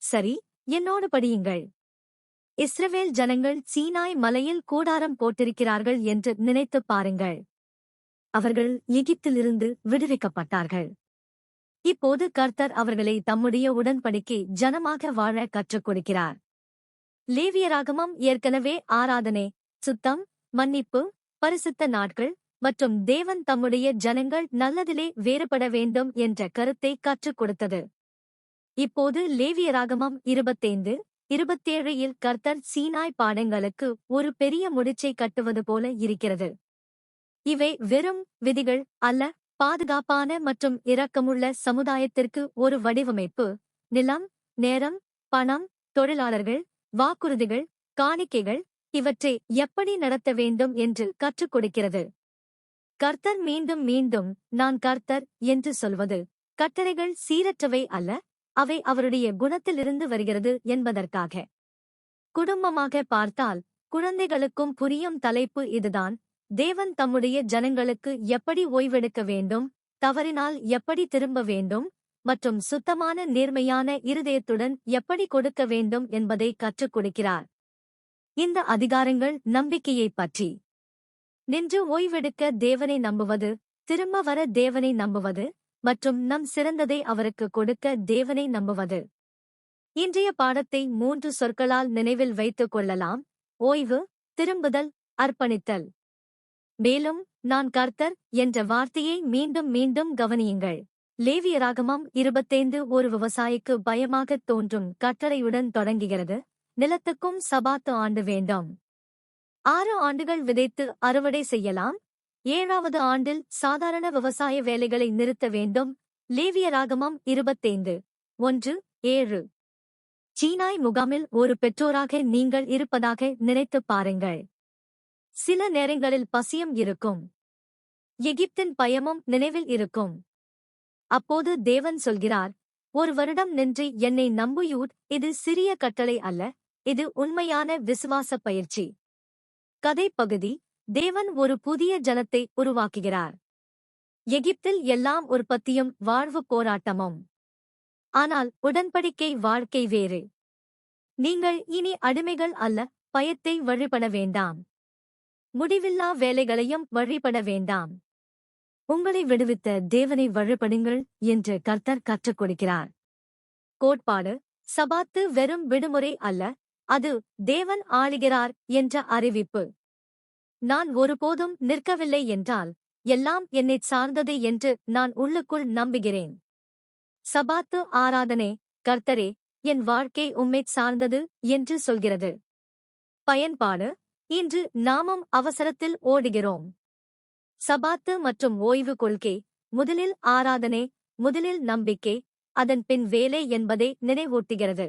சரி, என்னோடு படியுங்கள். இஸ்ரவேல் ஜனங்கள் சீனாய் மலையில் கூடாரம் போட்டிருக்கிறார்கள் என்று நினைத்துப் பாருங்கள். அவர்கள் எகிப்திலிருந்து விடுவிக்கப்பட்டார்கள். இப்போது கர்த்தர் அவர்களை தம்முடைய உடன்படிக்கை ஜனமாக வாழ கற்றுக் கொடுக்கிறார். லேவியராகமம் ஏற்கனவே ஆராதனை, சுத்தம், மன்னிப்பு, பரிசுத்த நாட்கள் மற்றும் தேவன் தம்முடைய ஜனங்கள் நல்லதிலே வேறுபட வேண்டும் என்ற கருத்தை கற்றுக் கொடுத்தது. இப்போது லேவியராகமம் 25, 27 இல் கர்த்தர் சீனாய் பாடங்களுக்கு ஒரு பெரிய முடிச்சை கட்டுவது போல இருக்கிறது. இவை வெறும் விதிகள் அல்ல, பாதுகாப்பான மற்றும் இரக்கமுள்ள சமுதாயத்திற்கு ஒரு வடிவமைப்பு. நிலம், நேரம், பணம், தொழிலாளர்கள், வாக்குறுதிகள், காணிக்கைகள் இவற்றை எப்படி நடத்த வேண்டும் என்று கற்றுக் கொடுக்கிறது. கர்த்தர் மீண்டும் மீண்டும் நான் கர்த்தர் என்று சொல்வது கட்டளைகள் சீரற்றவை அல்ல, அவை அவருடைய குணத்திலிருந்து வருகிறது என்பதற்காக. குடும்பமாக பார்த்தால் குழந்தைகளுக்கும் புரியும் தலைப்பு இதுதான். தேவன் தம்முடைய ஜனங்களுக்கு எப்படி ஓய்வெடுக்க வேண்டும், தவறினால் எப்படி திரும்ப வேண்டும் மற்றும் சுத்தமான நேர்மையான இருதயத்துடன் எப்படி கொடுக்க வேண்டும் என்பதை கற்றுக் கொடுக்கிறார். இந்த அதிகாரங்கள் நம்பிக்கையைப் பற்றி. நின்று ஓய்வெடுக்க தேவனை நம்புவது, திரும்ப வர தேவனை நம்புவது மற்றும் நம் சிறந்ததை அவருக்கு கொடுக்க தேவனை நம்புவது. இன்றைய பாடத்தை 3 சொற்களால் நினைவில் வைத்துக் கொள்ளலாம்: ஓய்வு, திரும்புதல், அர்ப்பணித்தல். மேலும் நான் கர்த்தர் என்ற வார்த்தையை மீண்டும் மீண்டும் கவனியுங்கள். லேவியராகமம் 25 ஒரு விவசாயிக்கு பயமாகத் தோன்றும் கட்டளையுடன் தொடங்குகிறது. நிலத்துக்கும் சபாத்து ஆண்டு வேண்டும். 6 ஆண்டுகள் விதைத்து அறுவடை செய்யலாம். 7வது ஆண்டில் சாதாரண விவசாய வேலைகளை நிறுத்த வேண்டும். லேவியராகமம் 25, 1-7. சீனாய் முகாமில் ஒரு பெற்றோராக நீங்கள் இருப்பதாக நினைத்துப் பாருங்கள். சில நேரங்களில் பசியும் இருக்கும். எகிப்தின் பயமும் நினைவில் இருக்கும். அப்போது தேவன் சொல்கிறார், 1 வருடம் நின்று என்னை நம்புயூட். இது சிறிய கட்டளை அல்ல, இது உண்மையான விசுவாச பயிற்சி. கதை பகுதி: தேவன் ஒரு புதிய ஜனத்தை உருவாக்குகிறார். எகிப்தில் எல்லாம் உற்பத்தியும் வாழ்வு போராட்டமும். ஆனால் உடன்படிக்கை வாழ்க்கை வேறு. நீங்கள் இனி அடிமைகள் அல்ல, பயத்தை வழிபட வேண்டாம். முடிவில்லா வேலைகளையும் வழிபட வேண்டாம். உங்களை விடுவித்த தேவனை வழிபடுங்கள் என்று கர்த்தர் கற்றுக் கொடுக்கிறார். கோட்பாடு: சபாத்து வெறும் விடுமுறை அல்ல, அது தேவன் ஆளுகிறார் என்ற அறிவிப்பு. நான் ஒருபோதும் நிற்கவில்லை என்றால் எல்லாம் என்னைச் சார்ந்தது என்று நான் உள்ளுக்குள் நம்புகிறேன். சபாத்து ஆராதனை, கர்த்தரே, என் வாழ்க்கை உம்மைச் சார்ந்தது என்று சொல்கிறது. பயன்பாடு: இன்று நாமும் அவசரத்தில் ஓடுகிறோம். சபாத்து மற்றும் ஓய்வு கொள்கை: முதலில் ஆராதனை, முதலில் நம்பிக்கை, அதன் பின் வேலை என்பதை நினைவூட்டுகிறது.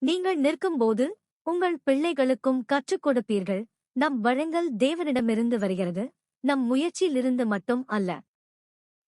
நீங்கள் நிற்கும்போது உங்கள் பிள்ளைகளுக்கும் கற்றுக் கொடுப்பீர்கள். நம் வழங்கல் தேவனிடமிருந்து வருகிறது, நம் முயற்சியிலிருந்து மட்டும் அல்ல.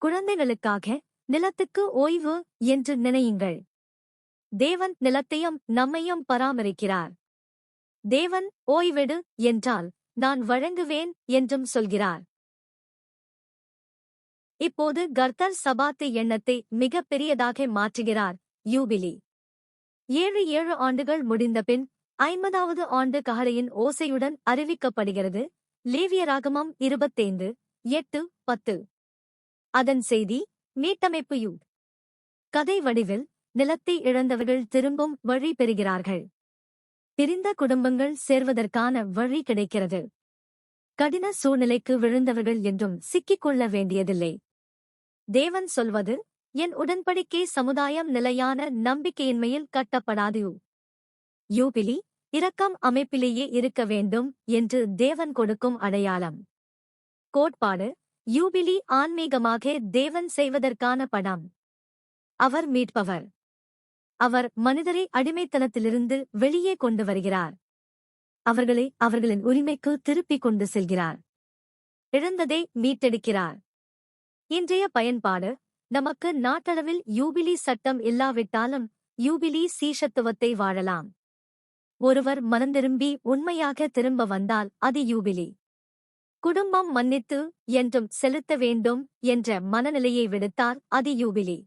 குழந்தைகளுக்காக நிலத்துக்கு ஓய்வு என்று நினையுங்கள். தேவன் நிலத்தையும் நம்மையும் பராமரிக்கிறார். தேவன் ஓய்வெடு என்றால் நான் வழங்குவேன் என்றும் சொல்கிறார். இப்போது கர்த்தர் சபாத்து எண்ணத்தை மிகப் பெரியதாக மாற்றுகிறார். யூபிலி. 7 ஆண்டுகள் முடிந்தபின் 50வது ஆண்டு கஹளையின் ஓசையுடன் அறிவிக்கப்படுகிறது. லேவியராகமம் 25, 8-10. அதன் செய்தி: மீட்டமைப்பு. கதை வடிவில் நிலத்தை இழந்தவர்கள் திரும்பும் வழி பெறுகிறார்கள். பிரிந்த குடும்பங்கள் சேர்வதற்கான வழி கிடைக்கிறது. கடின சூழ்நிலைக்கு விழுந்தவர்கள் என்றும் சிக்கிக்கொள்ள வேண்டியதில்லை. தேவன் சொல்வது, என் உடன்படிக்கை சமுதாயம் நிலையான நம்பிக்கையின்மையில் கட்டப்படாது. யூபிலி, இரக்கம் அமைப்பிலேயே இருக்க வேண்டும் என்று தேவன் கொடுக்கும் அடையாளம். கோட்பாடு: யூபிலி ஆன்மீகமாக தேவன் செய்வதற்கான படம். அவர் மீட்பவர். அவர் மனிதரை அடிமைத்தனத்திலிருந்து வெளியே கொண்டு வருகிறார். அவர்களை அவர்களின் உரிமைக்கு திருப்பிக் கொண்டு செல்கிறார். இழந்ததை மீட்டெடுக்கிறார். இன்றைய பயன்பாடு: நமக்கு நாட்டளவில் யூபிலி சட்டம் இல்லாவிட்டாலும் யூபிலி சீஷத்துவத்தை வாழலாம். ஒருவர் மனந்திரும்பி உண்மையாக திரும்ப வந்தால் அது யூபிலி. குடும்பம் மன்னித்து என்றும் செலுத்த வேண்டும் என்ற மனநிலையை விடுத்தார், அது யூபிலி.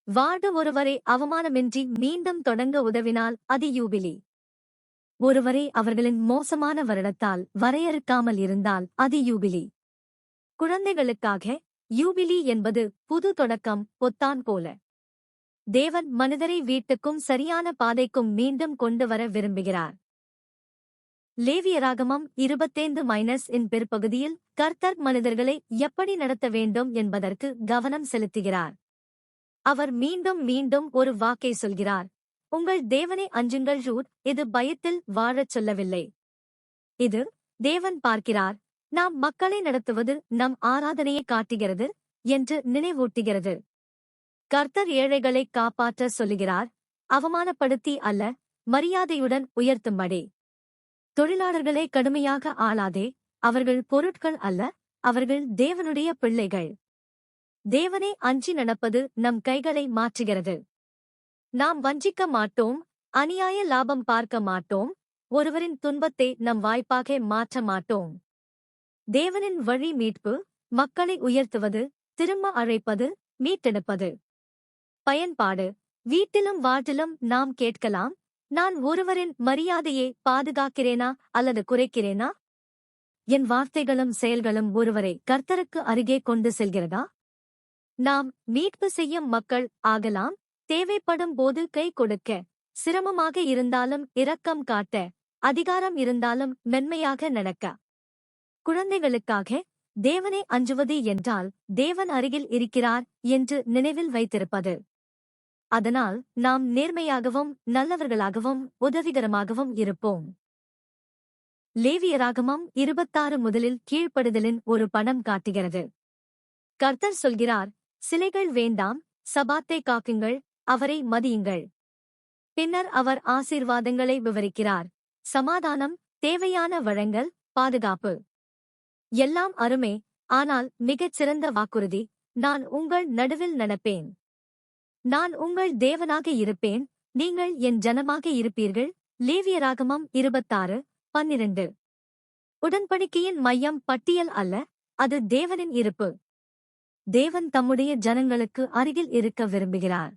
வார்டு ஒருவரை அவமானமின்றி மீண்டும் தொடங்க உதவினால் அது யூபிலி. ஒருவரை அவர்களின் மோசமான வருடத்தால் வரையறுக்காமல் இருந்தால் அது யூபிலி. குழந்தைகளுக்காக யூபிலி என்பது புது தொடக்கம், பொத்தான் போல. தேவன் மனிதரை வீட்டுக்கும் சரியான பாதைக்கும் மீண்டும் கொண்டு வர விரும்புகிறார். லேவியராகமம் 25-இன் பிற்பகுதியில் கர்த்தர் மனிதர்களை எப்படி நடத்த வேண்டும் என்பதற்கு கவனம் செலுத்துகிறார். அவர் மீண்டும் மீண்டும் ஒரு வாக்கை சொல்கிறார். உங்கள் தேவனை அஞ்சுங்கள். ரூத் இது பயத்தில் வாழச் சொல்லவில்லை. இது தேவன் பார்க்கிறார், நாம் மக்களை நடத்துவது நம் ஆராதனையை காட்டுகிறது என்று நினைவூட்டுகிறது. கர்த்தர் ஏழைகளை காப்பாற்ற சொல்லுகிறார், அவமானப்படுத்தி அல்ல, மரியாதையுடன் உயர்த்தும்படி. தொழிலாளர்களை கடுமையாக ஆளாதே, அவர்கள் பொருட்கள் அல்ல, அவர்கள் தேவனுடைய பிள்ளைகள். தேவனை அஞ்சி நடப்பது நம் கைகளை மாற்றுகிறது. நாம் வஞ்சிக்க மாட்டோம், அநியாய லாபம் பார்க்க மாட்டோம், ஒருவரின் துன்பத்தை நம் வாய்ப்பாக மாற்ற மாட்டோம். தேவனின் வழி மீட்பு, மக்களை உயர்த்துவது, திரும்ப அழைப்பது, மீட்டெடுப்பது. பயன்பாடு. வீட்டிலும் வாட்டிலும் நாம் கேட்கலாம், நான் ஒருவரின் மரியாதையை பாதுகாக்கிறேனா அல்லது குறைக்கிறேனா? என் வார்த்தைகளும் செயல்களும் ஒருவரை கர்த்தருக்கு அருகே கொண்டு செல்கிறதா? நாம் மீட்பு செய்யும் மக்கள் ஆகலாம். தேவைப்படும் போது கை கொடுக்க, சிரமமாக இருந்தாலும் இரக்கம் காட்ட, அதிகாரம் இருந்தாலும் மென்மையாக நடக்க. குழந்தைகளுக்காக தேவனை அஞ்சுவது என்றால் தேவன் அருகில் இருக்கிறார் என்று நினைவில் வைத்திருப்பது. அதனால் நாம் நேர்மையாகவும் நல்லவர்களாகவும் உதவிகரமாகவும் இருப்போம். லேவியராகமம் 26 முதலில் கீழ்ப்படுதலின் ஒரு படம் காட்டுகிறது. கர்த்தர் சொல்கிறார், சிலைகள் வேண்டாம், சபாத்தை காக்குங்கள், அவரை மதியுங்கள். பின்னர் அவர் ஆசீர்வாதங்களை விவரிக்கிறார். சமாதானம், தேவையான வழங்கல், பாதுகாப்பு. எல்லாம் அருமை, ஆனால் மிகச் சிறந்த வாக்குறுதி, நான் உங்கள் நடுவில் நடப்பேன். நான் உங்கள் தேவனாக இருப்பேன், நீங்கள் என் ஜனமாக இருப்பீர்கள். லேவியராகமம் 26:12. உடன்படிக்கையின் மையம் பட்டியல் அல்ல, அது தேவனின் இருப்பு. தேவன் தம்முடைய ஜனங்களுக்கு அருகில் இருக்க விரும்புகிறார்.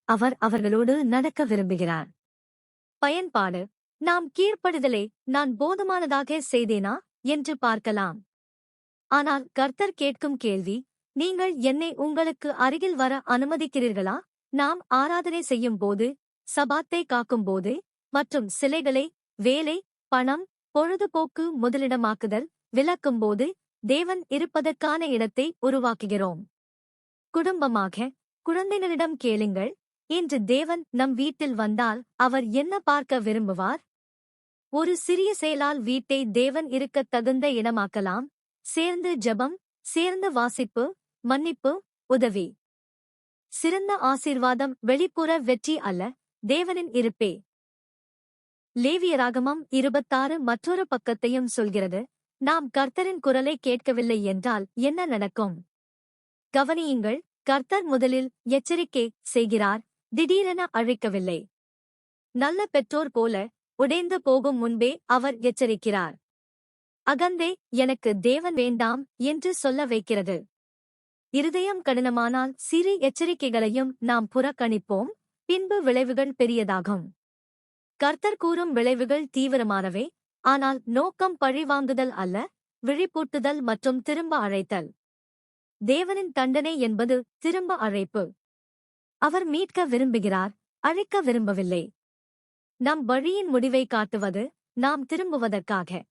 அவர் அவர்களோடு நடக்க விரும்புகிறார். பயன்பாடு. நாம் கீழ்ப்படுதலை நான் போதுமானதாக செய்தேனா என்று பார்க்கலாம். ஆனால் கர்த்தர் கேட்கும் கேள்வி, நீங்கள் என்னை உங்களுக்கு அருகில் வர அனுமதிக்கிறீர்களா? நாம் ஆராதனை செய்யும் போது, சபாத்தை காக்கும்போது, மற்றும் சிலைகளை வேலை, பணம், பொழுதுபோக்கு முதலிடமாக்குதல் விலக்கும்போது தேவன் இருப்பதற்கான இடத்தை உருவாக்குகிறோம். குடும்பமாக குழந்தைகளிடம் கேளுங்கள், இன்று தேவன் நம் வீட்டில் வந்தால் அவர் என்ன பார்க்க விரும்புவார்? ஒரு சிறிய செயலால் வீட்டை தேவன் இருக்கத் தகுந்த இடமாக்கலாம். சேர்ந்து ஜெபம், சேர்ந்து வாசிப்பு, மன்னிப்பு, உதவி. சிறந்த ஆசீர்வாதம் வெளிப்புற வெற்றி அல்ல, தேவனின் இருப்பே. லேவியராகமம் 26 மற்றொரு பக்கத்தையும் சொல்கிறது. நாம் கர்த்தரின் குரலை கேட்கவில்லை என்றால் என்ன நடக்கும்? கவனியுங்கள், கர்த்தர் முதலில் எச்சரிக்கை செய்கிறார், திடீரென அழைக்கவில்லை. நல்ல பெற்றோர் போல உடைந்து போகும் முன்பே அவர் எச்சரிக்கிறார். அகந்தே எனக்கு தேவன் வேண்டாம் என்று சொல்ல வைக்கிறது. இருதயம் கடினமானால் சிறு எச்சரிக்கைகளையும் நாம் புறக்கணிப்போம், பின்பு விளைவுகள் பெரியதாகும். கர்த்தர் கூறும் விளைவுகள் தீவிரமானவை, ஆனால் நோக்கம் பழிவாங்குதல் அல்ல, விழிப்பூட்டுதல் மற்றும் திரும்ப அழைத்தல். தேவனின் தண்டனை என்பது திரும்ப அழைப்பு. அவர் மீட்க விரும்புகிறார், அழைக்க விரும்பவில்லை. நம் வழியின் முடிவை காட்டுவது, நாம் திரும்புவதற்காக.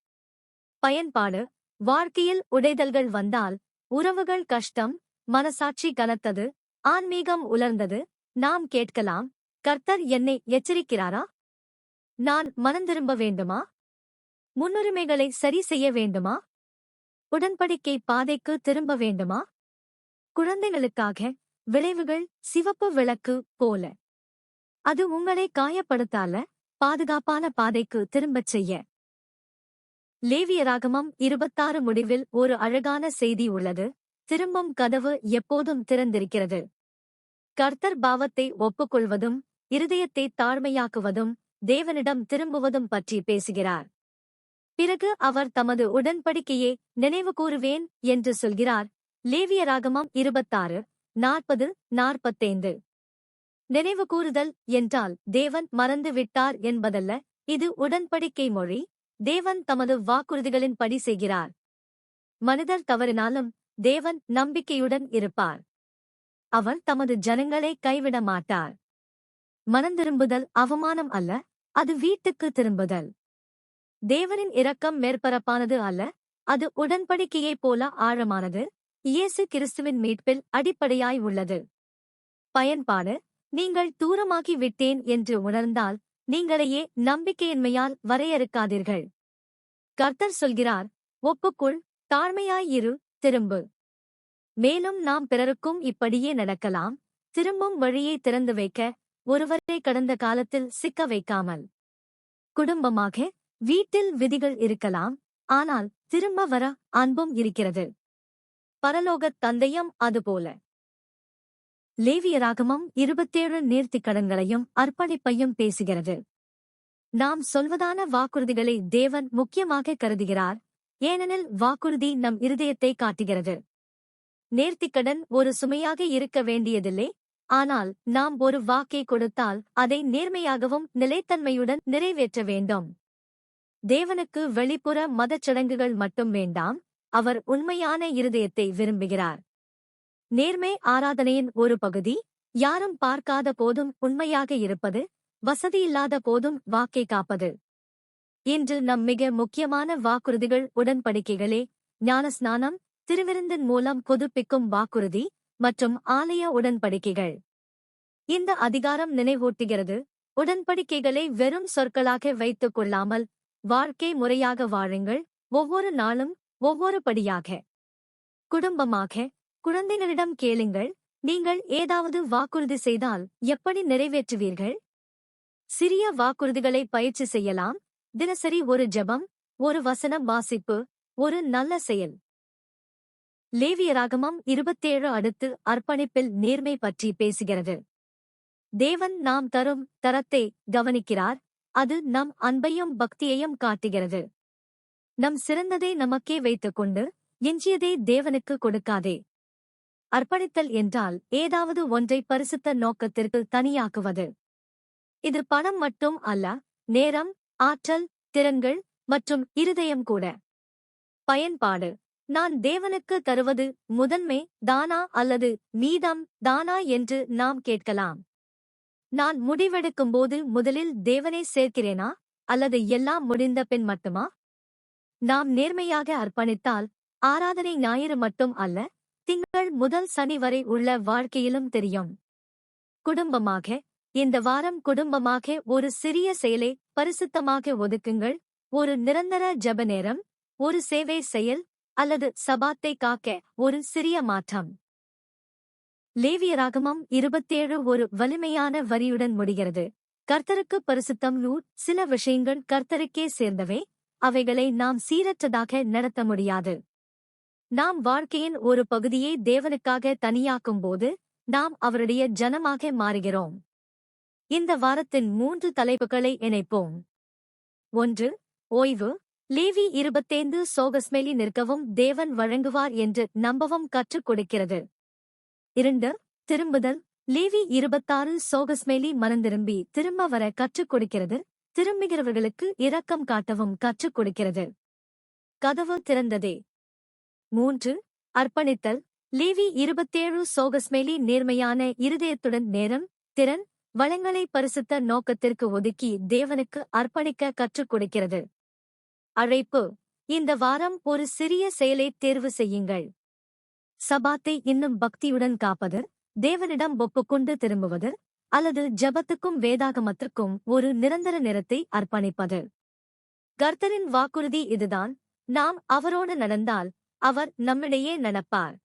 பயன்பாடு. வாழ்க்கையில் உடைதல்கள் வந்தால், உறவுகள் கஷ்டம், மனசாட்சி கனத்தது, ஆன்மீகம் உலர்ந்தது, நாம் கேட்கலாம், கர்த்தர் என்னை எச்சரிக்கிறாரா? நான் மனந்திரும்ப வேண்டுமா? முன்னுரிமைகளை சரி செய்ய வேண்டுமா? உடன்படிக்கை பாதைக்கு திரும்ப வேண்டுமா? குழந்தைகளுக்காக விளைவுகள் சிவப்பு விளக்கு போல. அது உங்களை காயப்படுத்தால, பாதுகாப்பான பாதைக்கு திரும்பச் செய்ய. லேவியராகமம் 26 முடிவில் ஒரு அழகான செய்தி உள்ளது. திரும்பும் கதவு எப்போதும் திறந்திருக்கிறது. கர்த்தர் பாவத்தை ஒப்புக்கொள்வதும் இருதயத்தை தாழ்மையாக்குவதும் தேவனிடம் திரும்புவதும் பற்றி பேசுகிறார். பிறகு அவர் தமது உடன்படிக்கையை நினைவு கூறுவேன் என்று சொல்கிறார். லேவியராகமம் 26:40-45. நினைவுகூருதல் என்றால் தேவன் மறந்து விட்டார் என்பதல்ல, இது உடன்படிக்கை மொழி. தேவன் தமது வாக்குறுதிகளின்படி செய்கிறார். மனிதர் தவறினாலும் தேவன் நம்பிக்கையுடன் இருப்பார். அவர் தமது ஜனங்களை கைவிட மாட்டார். மனந்திரும்புதல் அவமானம் அல்ல, அது வீட்டுக்கு திரும்புதல். தேவனின் இரக்கம் மேற்பரப்பானது அல்ல, அது உடன்படிக்கையைப் போல ஆழமானது. இயேசு கிறிஸ்துவின் மீட்பில் அடிப்படையாய் உள்ளது. பயன்பாடு: நீங்கள் தூரமாகி விட்டேன் என்று உணர்ந்தால் நீங்களையே நம்பிக்கையின்மையால் வரையறுக்காதீர்கள். கர்த்தர் சொல்கிறார், ஒப்புக்குள், தாழ்மையாய் இரு, திரும்பு. மேலும் நாம் பிறருக்கும் இப்படியே நடக்கலாம். திரும்பும் வழியை திறந்து வைக்க, ஒருவரை கடந்த காலத்தில் சிக்க வைக்காமல். குடும்பமாக, வீட்டில் விதிகள் இருக்கலாம், ஆனால் திரும்ப வர அன்பும் இருக்கிறது. பரலோகத் தந்தையும் அதுபோல. லேவியராகமம் 27 நேர்த்திக்கடன்களையும் அர்ப்பணிப்பையும் பேசுகிறது. நாம் சொல்வதான வாக்குறுதிகளை தேவன் முக்கியமாக கருதுகிறார், ஏனெனில் வாக்குறுதி நம் இருதயத்தை காட்டுகிறது. நேர்த்திக்கடன் ஒரு சுமையாக இருக்க வேண்டியதில்லை, ஆனால் நாம் ஒரு வாக்கை கொடுத்தால் அதை நேர்மையாகவும் நிலைத்தன்மையுடன் நிறைவேற்ற வேண்டும். தேவனுக்கு வெளிப்புற மதச்சடங்குகள் மட்டும் வேண்டாம், அவர் உண்மையான இருதயத்தை விரும்புகிறார். நேர்மை ஆராதனையின் ஒரு பகுதி. யாரும் பார்க்காத போதும் உண்மையாக இருப்பது, வசதியில்லாத போதும் வாக்கை காப்பது. இன்று நம் மிக முக்கியமான வாக்குறுதிகள் உடன்படிக்கைகளே. ஞானஸ்நானம், திருவிருந்தின் மூலம் புதுப்பிக்கும் வாக்குறுதி மற்றும் ஆலய உடன்படிக்கைகள். இந்த அதிகாரம் நினைவூட்டுகிறது, உடன்படிக்கைகளை வெறும் சொற்களாக வைத்துக் கொள்ளாமல் வாழ்க்கை முறையாக வாழுங்கள், ஒவ்வொரு நாளும், ஒவ்வொரு படியாக. குடும்பமாக, குழந்தைகளிடம் கேளுங்கள், நீங்கள் ஏதாவது வாக்குறுதி செய்தால் எப்படி நிறைவேற்றுவீர்கள்? சிறிய வாக்குறுதிகளை பயிற்சி செய்யலாம். தினசரி ஒரு ஜெபம், ஒரு வசனம் வாசிப்பு, ஒரு நல்ல செயல். லேவியராகமம் 27 அடுத்து அர்ப்பணிப்பில் நேர்மை பற்றி பேசுகிறது. தேவன் நாம் தரும் தரத்தை கவனிக்கிறார், அது நம் அன்பையும் பக்தியையும் காட்டுகிறது. நம் சிறந்ததை நமக்கே வைத்துக்கொண்டு எஞ்சியதை தேவனுக்கு கொடுக்காதே. அர்ப்பணித்தல் என்றால் ஏதாவது ஒன்றை பரிசுத்த நோக்கத்திற்கு தனியாக்குவது. இது பணம் மட்டும் அல்ல, நேரம், ஆற்றல், திறன்கள் மற்றும் இருதயம் கூட. பயன்பாடு: நான் தேவனுக்கு தருவது முதன்மை தானா அல்லது மீதம் தானா என்று நாம் கேட்கலாம். நான் முடிவெடுக்கும்போது முதலில் தேவனை சேர்க்கிறேனா அல்லது எல்லாம் முடிந்த பின் மட்டுமா? நாம் நேர்மையாக அர்ப்பணித்தால் ஆராதனை ஞாயிறு மட்டும் அல்ல, திங்கள் முதல் சனி வரை உள்ள வாழ்க்கையிலும் தெரியும். குடும்பமாக, இந்த வாரம் குடும்பமாக ஒரு சிறிய செயலை பரிசுத்தமாக ஒதுக்குங்கள். ஒரு நிரந்தர ஜெப நேரம், ஒரு சேவை செயல் அல்லது சபாத்தை காக்க ஒரு சிறிய மாற்றம். லேவியராகமம் 27 ஒரு வலிமையான வரியுடன் முடிகிறது. கர்த்தருக்கு பரிசுத்தம். சில விஷயங்கள் கர்த்தருக்கே சேர்ந்தவை, அவைகளை நாம் சீரற்றதாக நடத்த முடியாது. நாம் வாழ்க்கையின் ஒரு பகுதியை தேவனுக்காக தனியாக்கும்போது நாம் அவருடைய ஜனமாக மாறுகிறோம். இந்த வாரத்தின் 3 தலைப்புகளை இணைப்போம். 1. ஓய்வு. லேவி 25 சோகஸ்மேலி நிற்கவும் தேவன் வழங்குவார் என்று நம்பவும் கற்றுக் கொடுக்கிறது. 2. திரும்புதல். லேவி 26 சோகஸ்மேலி மனந்திரும்பி திரும்ப வர கற்றுக் கொடுக்கிறது, திரும்புகிறவர்களுக்கு இரக்கம் காட்டவும் கற்றுக் கொடுக்கிறது. கதவு திறந்ததே. 3. அர்ப்பணித்தல். லேவி 27 சோகஸ்மேலி நேர்மையான இருதயத்துடன் நேரம், திறன், வளங்களை பரிசுத்த நோக்கத்திற்கு ஒதுக்கி தேவனுக்கு அர்ப்பணிக்க கற்றுக் கொடுக்கிறது. அழைப்பு. இந்த வாரம் ஒரு சிறிய செயலை தேர்வு செய்யுங்கள். சபாத்தை இன்னும் பக்தியுடன் காப்பது, தேவனிடம் ஒப்புக்கொண்டு திரும்புவது, அல்லது ஜெபத்துக்கும் வேதாகமத்திற்கும் ஒரு நிரந்தர நேரத்தை அர்ப்பணிப்பது. கர்த்தரின் வாக்குறுதி இதுதான், நாம் அவரோடு நடந்தால் அவர் நம்மிடையே நடப்பார்.